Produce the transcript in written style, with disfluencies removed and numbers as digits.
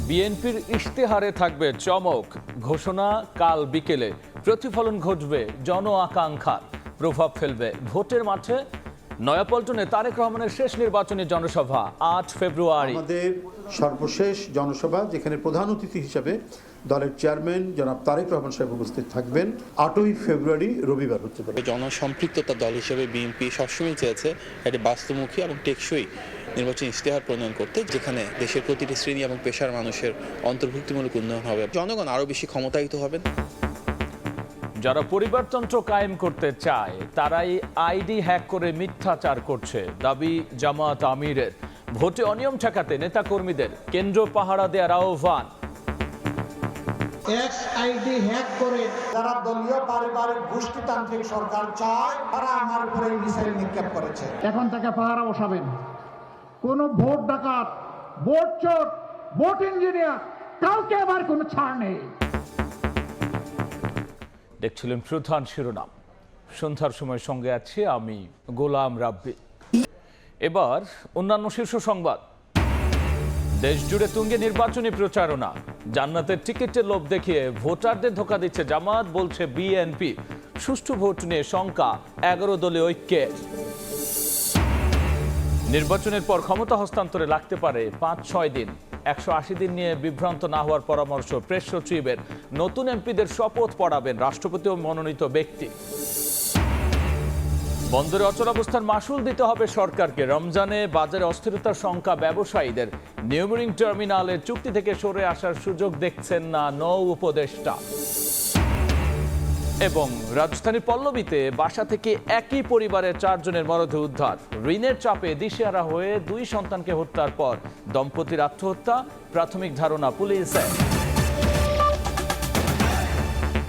বিএনপির ইশতেহারে থাকবে চমক, ঘোষণা কাল বিকেলে। প্রতিফলন ঘটবে জন আকাঙ্ক্ষার, প্রভাব ফেলবে ভোটের মাঠে। নয়াপল্টনে তারেক রহমানের শেষ নির্বাচনী জনসভা ৮ ফেব্রুয়ারি। আমাদের সর্বশেষ জনসভা, যেখানে প্রধান অতিথি হিসেবে দলের চেয়ারম্যান জনাব তারেক রহমান সাহেব উপস্থিত থাকবেন, ৮ই ফেব্রুয়ারি রবিবার হতে পারে। জনসম্পৃক্ততা দল হিসেবে বিএনপি সবসময় চেয়েছে একটি বাস্তবমুখী এবং টেকসই নির্বাচনী ইশতেহার প্রণয়ন করতে, যেখানে দেশের প্রতিটি শ্রেণী এবং পেশার মানুষের অন্তর্ভুক্তিমূলক উন্নয়ন হবে, জনগণ আরও বেশি ক্ষমতায়িত হবেন। যারা পরিবারতন্ত্র কায়েম করতে চায় তারাই আইডি হ্যাক করে মিথ্যাচার করছে, দাবি জামায়াত আমিরের। ভোটে অনিয়ম ঠেকাতে নেতাকর্মীদের কেন্দ্র পাহারা দেওয়ার আহ্বান। আইডি হ্যাক করে যারা দলীয় পারিবারিক গোষ্ঠীতান্ত্রিক সরকার চায়, তারা আমার উপরে মিসাইল নিক্ষেপ করেছে। এখন থেকে পাহারা বসাবেন। কোন ভোট ডাকাত, ভোট চোর, ভোট ইঞ্জিনিয়ার, কাউকে আবার কোনো ছাড় নেই। দেখছিলেন প্রধান শিরোনাম। সন্ধ্যার সময় সঙ্গে আছি আমি গোলাম রাব্বি। এবার অন্যান্য শীর্ষ সংবাদ। দেশ জুড়ে তুঙ্গে নির্বাচনী প্রচারণা। জান্নাতের টিকিটের লোভ দেখিয়ে ভোটারদের ধোঁকা দিচ্ছে জামায়াত, বলছে বিএনপি। সুষ্ঠু ভোট নিয়ে শঙ্কা 11 দলীয় ঐক্যে। নির্বাচনের পর ক্ষমতা হস্তান্তরে লাগতে পারে 5-6 দিন। 180 দিন নিয়ে বিভ্রান্ত না হওয়ার পরামর্শ প্রেস সচিবের। নতুন এমপিদের শপথ পড়াবেন রাষ্ট্রপতি ও মনোনীত ব্যক্তি। বন্দরে অচলাবস্থার মাশুল দিতে হবে সরকারকে। রমজানে বাজারে অস্থিরতার শঙ্কা ব্যবসায়ীদের। নিউমেরিং টার্মিনালের চুক্তি থেকে সরে আসার সুযোগ দেখছেন না নৌ উপদেষ্টা। এবং রাজধানীর পল্লবীতে বাসা থেকে একই পরিবারের 4 জনের মরদেহ উদ্ধার। ঋণের চাপে দিশেহারা হয়ে 2 সন্তানকে হত্যার পর দম্পতির আত্মহত্যা, প্রাথমিক ধারণা পুলিশের।